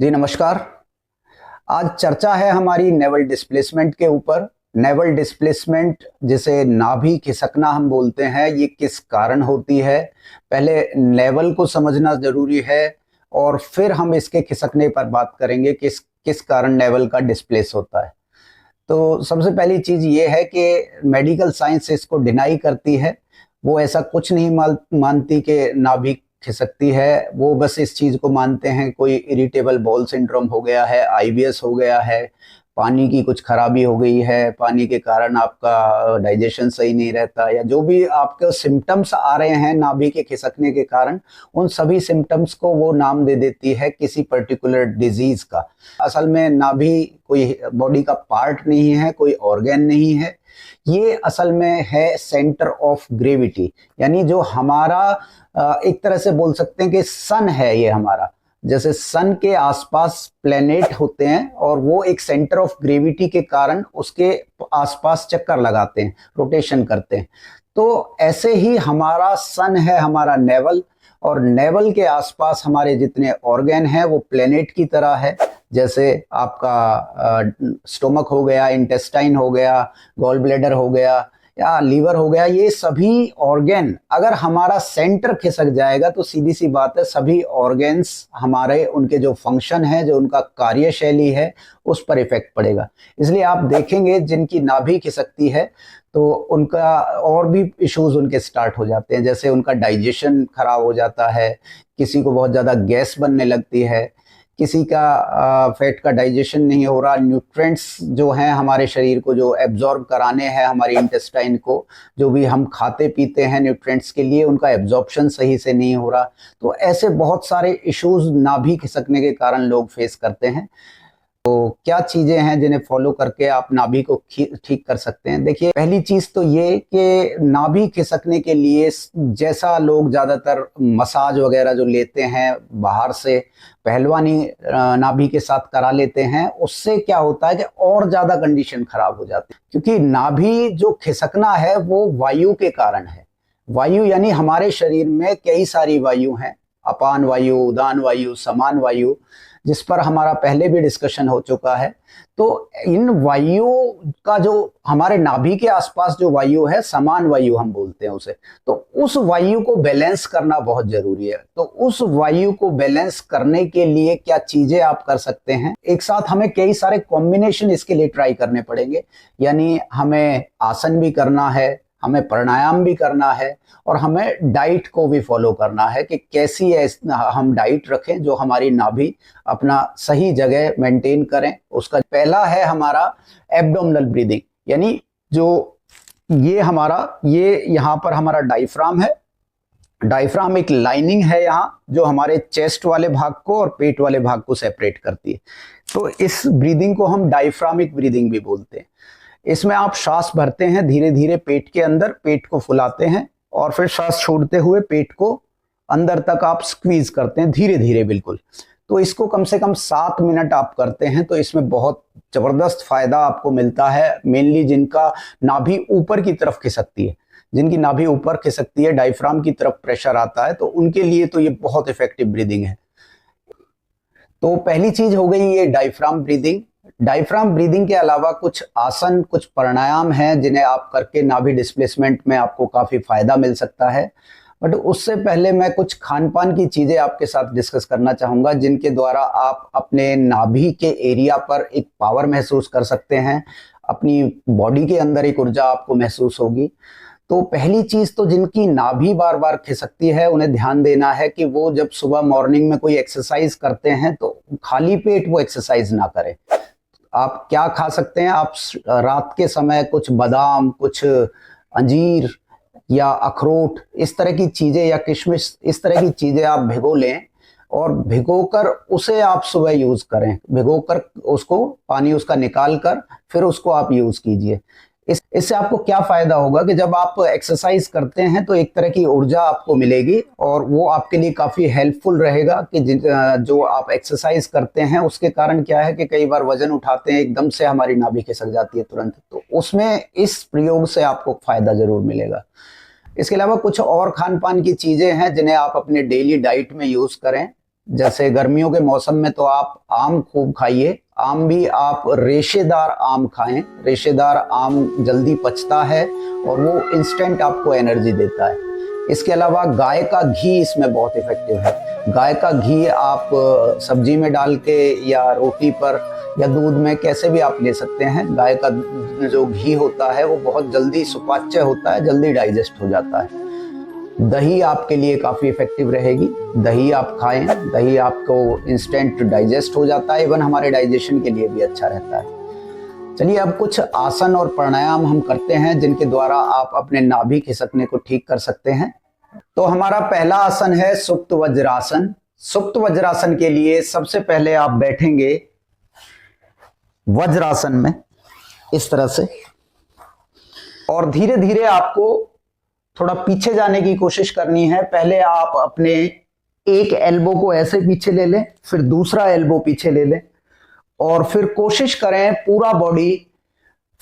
जी नमस्कार। आज चर्चा है हमारी नेवल डिस्प्लेसमेंट के ऊपर। नेवल डिस्प्लेसमेंट जिसे नाभि खिसकना हम बोलते हैं, ये किस कारण होती है, पहले नेवल को समझना जरूरी है और फिर हम इसके खिसकने पर बात करेंगे किस किस कारण नेवल का डिस्प्लेस होता है। तो सबसे पहली चीज ये है कि मेडिकल साइंस इसको डिनाई करती है। वो ऐसा कुछ नहीं मानती कि नाभि खिसकती है। वो बस इस चीज को मानते हैं कोई इरिटेबल बाउल सिंड्रोम हो गया है, आईबीएस हो गया है, पानी की कुछ खराबी हो गई है, पानी के कारण आपका डाइजेशन सही नहीं रहता, या जो भी आपके सिम्टम्स आ रहे हैं नाभि के खिसकने के कारण, उन सभी सिम्टम्स को वो नाम दे देती है किसी पर्टिकुलर डिजीज का। असल में नाभि कोई बॉडी का पार्ट नहीं है, कोई ऑर्गन नहीं है। ये असल में है सेंटर ऑफ ग्रेविटी, यानी जो हमारा एक तरह से बोल सकते हैं कि सन है ये हमारा। जैसे सन के आसपास प्लेनेट होते हैं और वो एक सेंटर ऑफ ग्रेविटी के कारण उसके आसपास चक्कर लगाते हैं, रोटेशन करते हैं। तो ऐसे ही हमारा सन है हमारा नेवल, और नेवल के आसपास हमारे जितने ऑर्गन हैं वो प्लेनेट की तरह है। जैसे आपका स्टोमक हो गया, इंटेस्टाइन हो गया, गॉल ब्लैडर हो गया या लीवर हो गया, ये सभी ऑर्गन अगर हमारा सेंटर खिसक जाएगा तो सीधी सी बात है सभी ऑर्गन्स हमारे, उनके जो फंक्शन है, जो उनका कार्यशैली है, उस पर इफेक्ट पड़ेगा। इसलिए आप देखेंगे जिनकी नाभि खिसकती है तो उनका और भी इश्यूज उनके स्टार्ट हो जाते हैं। जैसे उनका डाइजेशन खराब हो जाता है, किसी को बहुत ज्यादा गैस बनने लगती है, किसी का फैट का डाइजेशन नहीं हो रहा, न्यूट्रिएंट्स जो हैं हमारे शरीर को जो एब्जॉर्ब कराने हैं हमारी इंटेस्टाइन को, जो भी हम खाते पीते हैं न्यूट्रिएंट्स के लिए, उनका एब्जॉर्प्शन सही से नहीं हो रहा। तो ऐसे बहुत सारे इश्यूज नाभि खिसकने के कारण लोग फेस करते हैं। तो क्या चीजें हैं जिन्हें फॉलो करके आप नाभि को ठीक कर सकते हैं? देखिए, पहली चीज तो ये कि नाभि खिसकने के लिए जैसा लोग ज्यादातर मसाज वगैरह जो लेते हैं बाहर से, पहलवानी नाभि के साथ करा लेते हैं, उससे क्या होता है कि और ज्यादा कंडीशन खराब हो जाती है। क्योंकि नाभि जो खिसकना है वो वायु के कारण है। वायु यानी हमारे शरीर में कई सारी वायु हैं, अपान वायु, उदान वायु, समान वायु, जिस पर हमारा पहले भी डिस्कशन हो चुका है। तो इन वायु का जो हमारे नाभि के आसपास जो वायु है, समान वायु हम बोलते हैं उसे, तो उस वायु को बैलेंस करना बहुत जरूरी है। तो उस वायु को बैलेंस करने के लिए क्या चीजें आप कर सकते हैं? एक साथ हमें कई सारे कॉम्बिनेशन इसके लिए ट्राई करने पड़ेंगे। यानी हमें आसन भी करना है, हमें प्राणायाम भी करना है, और हमें डाइट को भी फॉलो करना है कि कैसी हम डाइट रखें जो हमारी नाभि अपना सही जगह मेंटेन करें। उसका पहला है हमारा एब्डोमिनल ब्रीदिंग, यानी जो ये यहाँ पर हमारा डायफ्राम है। डायफ्राम एक लाइनिंग है यहाँ जो हमारे चेस्ट वाले भाग को और पेट वाले भाग को सेपरेट करती है। तो इस ब्रीदिंग को हम डायफ्रामिक ब्रीदिंग भी बोलते हैं। इसमें आप सांस भरते हैं धीरे धीरे पेट के अंदर, पेट को फुलाते हैं, और फिर सांस छोड़ते हुए पेट को अंदर तक आप स्क्वीज करते हैं धीरे धीरे, बिल्कुल। तो इसको कम से कम 7 मिनट आप करते हैं तो इसमें बहुत जबरदस्त फायदा आपको मिलता है। मेनली जिनका नाभि ऊपर की तरफ खिसकती है, जिनकी नाभि ऊपर खिसकती है, डायफ्राम की तरफ प्रेशर आता है, तो उनके लिए तो ये बहुत इफेक्टिव ब्रीदिंग है। तो पहली चीज हो गई ये डायफ्राम ब्रीदिंग। डायफ्राम ब्रीदिंग के अलावा कुछ आसन, कुछ प्राणायाम हैं जिन्हें आप करके नाभि डिस्प्लेसमेंट में आपको काफी फायदा मिल सकता है। बट उससे पहले मैं कुछ खान पान की चीजें आपके साथ डिस्कस करना चाहूंगा जिनके द्वारा आप अपने नाभि के एरिया पर एक पावर महसूस कर सकते हैं, अपनी बॉडी के अंदर एक ऊर्जा आपको महसूस होगी। तो पहली चीज तो जिनकी नाभि बार बार खिसकती है उन्हें ध्यान देना है कि वो जब सुबह मॉर्निंग में कोई एक्सरसाइज करते हैं तो खाली पेट वो एक्सरसाइज ना करें। आप क्या खा सकते हैं? आप रात के समय कुछ बादाम, कुछ अंजीर या अखरोट, इस तरह की चीजें, या किशमिश, इस तरह की चीजें आप भिगो लें और भिगोकर उसे आप सुबह यूज करें। भिगोकर उसको पानी उसका निकाल कर फिर उसको आप यूज कीजिए। इससे आपको क्या फायदा होगा कि जब आप एक्सरसाइज करते हैं तो एक तरह की ऊर्जा आपको मिलेगी और वो आपके लिए काफी हेल्पफुल रहेगा कि जो आप एक्सरसाइज करते हैं उसके कारण क्या है कि कई बार वजन उठाते हैं, एकदम से हमारी नाभि खिसक जाती है तुरंत, तो उसमें इस प्रयोग से आपको फायदा जरूर मिलेगा। इसके अलावा कुछ और खान पान की चीजें हैं जिन्हें आप अपने डेली डाइट में यूज करें। जैसे गर्मियों के मौसम में तो आप आम खूब खाइए, आम भी आप रेशेदार आम खाएं। रेशेदार आम जल्दी पचता है और वो इंस्टेंट आपको एनर्जी देता है। इसके अलावा गाय का घी इसमें बहुत इफेक्टिव है। गाय का घी आप सब्जी में डाल के या रोटी पर या दूध में कैसे भी आप ले सकते हैं। गाय का जो घी होता है वो बहुत जल्दी सुपाच्य होता है, जल्दी डाइजेस्ट हो जाता है। दही आपके लिए काफ़ी इफेक्टिव रहेगी, दही आप खाएं, दही आपको इंस्टेंट डाइजेस्ट हो जाता है, इवन हमारे डाइजेशन के लिए भी अच्छा रहता है। चलिए अब कुछ आसन और प्राणायाम हम करते हैं जिनके द्वारा आप अपने नाभि खिसकने को ठीक कर सकते हैं। तो हमारा पहला आसन है सुप्त वज्रासन। सुप्त वज्रासन के लिए सबसे पहले आप बैठेंगे वज्रासन में इस तरह से, और धीरे धीरे आपको थोड़ा पीछे जाने की कोशिश करनी है। पहले आप अपने एक एल्बो को ऐसे पीछे ले लें, फिर दूसरा एल्बो पीछे ले लें, और फिर कोशिश करें पूरा बॉडी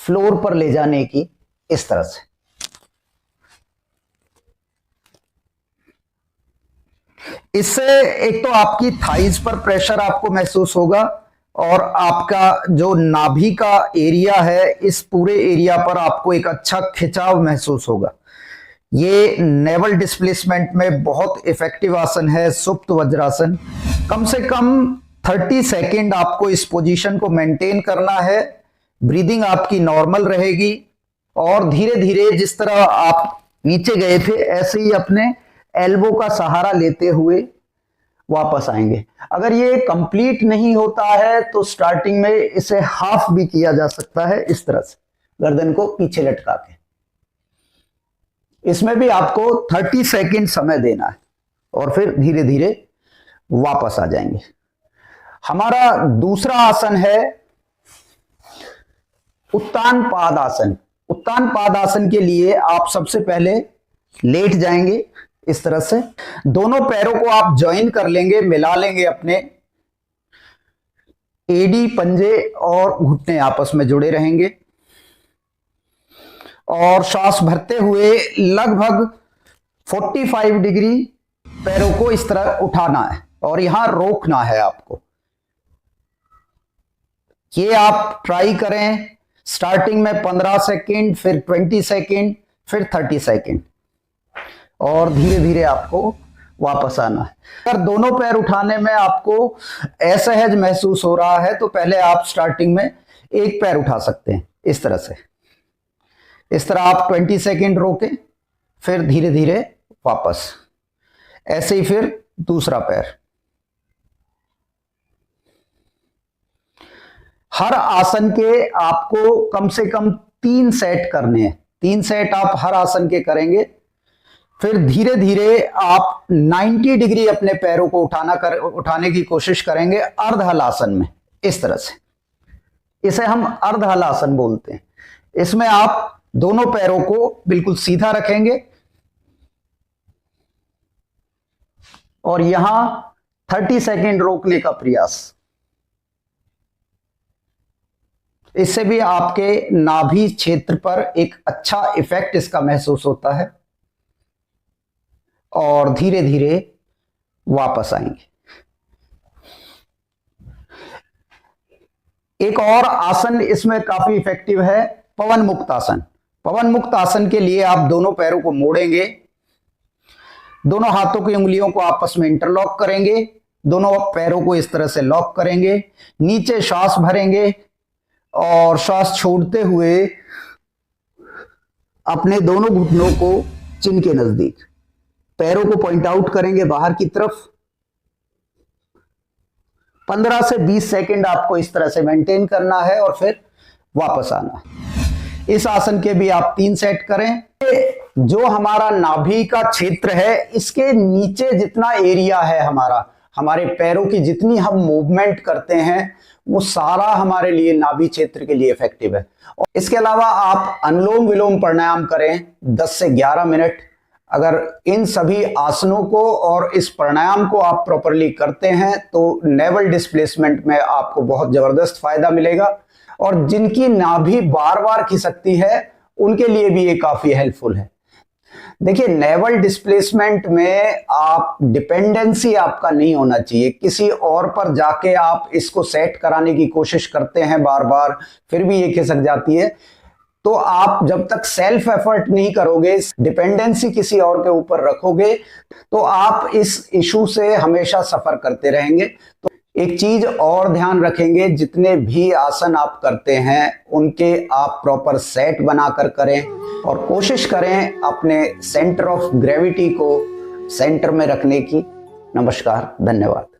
फ्लोर पर ले जाने की, इस तरह से। इससे एक तो आपकी थाइज पर प्रेशर आपको महसूस होगा और आपका जो नाभि का एरिया है, इस पूरे एरिया पर आपको एक अच्छा खिंचाव महसूस होगा। ये नेवल डिस्प्लेसमेंट में बहुत इफेक्टिव आसन है सुप्त वज्रासन। कम से कम 30 सेकेंड आपको इस पोजीशन को मेंटेन करना है। ब्रीदिंग आपकी नॉर्मल रहेगी और धीरे धीरे जिस तरह आप नीचे गए थे ऐसे ही अपने एल्बो का सहारा लेते हुए वापस आएंगे। अगर ये कंप्लीट नहीं होता है तो स्टार्टिंग में इसे हाफ भी किया जा सकता है, इस तरह से गर्दन को पीछे लटका के। इसमें भी आपको 30 सेकेंड समय देना है और फिर धीरे धीरे वापस आ जाएंगे। हमारा दूसरा आसन है उत्तान पाद आसन। उत्तान पाद आसन के लिए आप सबसे पहले लेट जाएंगे इस तरह से, दोनों पैरों को आप ज्वाइन कर लेंगे, मिला लेंगे, अपने एडी पंजे और घुटने आपस में जुड़े रहेंगे और श्वास भरते हुए लगभग 45 डिग्री पैरों को इस तरह उठाना है और यहां रोकना है आपको। ये आप ट्राई करें स्टार्टिंग में 15 सेकेंड, फिर 20 सेकेंड, फिर 30 सेकेंड, और धीरे धीरे आपको वापस आना है। अगर दोनों पैर उठाने में आपको असहज महसूस हो रहा है तो पहले आप स्टार्टिंग में एक पैर उठा सकते हैं इस तरह से। इस तरह आप 20 सेकेंड रोकें, फिर धीरे धीरे वापस, ऐसे ही फिर दूसरा पैर। हर आसन के आपको कम से कम 3 सेट करने हैं। 3 सेट आप हर आसन के करेंगे, फिर धीरे धीरे आप 90 डिग्री अपने पैरों को उठाने की कोशिश करेंगे अर्ध हल आसन में, इस तरह से। इसे हम अर्ध हल आसन बोलते हैं। इसमें आप दोनों पैरों को बिल्कुल सीधा रखेंगे और यहां 30 सेकेंड रोकने का प्रयास। इससे भी आपके नाभि क्षेत्र पर एक अच्छा इफेक्ट इसका महसूस होता है और धीरे धीरे वापस आएंगे। एक और आसन इसमें काफी इफेक्टिव है, पवन मुक्त आसन। पवन मुक्त आसन के लिए आप दोनों पैरों को मोड़ेंगे, दोनों हाथों की उंगलियों को आपस में इंटरलॉक करेंगे, दोनों पैरों को इस तरह से लॉक करेंगे, नीचे श्वास भरेंगे और श्वास छोड़ते हुए अपने दोनों घुटनों को चिन के नजदीक, पैरों को पॉइंट आउट करेंगे बाहर की तरफ। 15 से 20 सेकेंड आपको इस तरह से मेंटेन करना है और फिर वापस आना है। इस आसन के भी आप 3 सेट करें। जो हमारा नाभि का क्षेत्र है, इसके नीचे जितना एरिया है हमारे पैरों की जितनी हम मूवमेंट करते हैं वो सारा हमारे लिए नाभि क्षेत्र के लिए इफेक्टिव है। और इसके अलावा आप अनुलोम विलोम प्राणायाम करें 10 से 11 मिनट। अगर इन सभी आसनों को और इस प्राणायाम को आप प्रॉपरली करते हैं तो नेवल डिस्प्लेसमेंट में आपको बहुत जबरदस्त फायदा मिलेगा। और जिनकी नाभि बार बार खिसकती है उनके लिए भी ये काफी हेल्पफुल है। देखिए, नेवल डिस्प्लेसमेंट में आप डिपेंडेंसी आपका नहीं होना चाहिए, किसी और पर जाके आप इसको सेट कराने की कोशिश करते हैं बार बार, फिर भी ये खिसक जाती है। तो आप जब तक सेल्फ एफर्ट नहीं करोगे, डिपेंडेंसी किसी और के ऊपर रखोगे, तो आप इस इशू से हमेशा सफर करते रहेंगे। तो एक चीज और ध्यान रखेंगे, जितने भी आसन आप करते हैं उनके आप प्रॉपर सेट बनाकर करें और कोशिश करें अपने सेंटर ऑफ ग्रेविटी को सेंटर में रखने की। नमस्कार, धन्यवाद।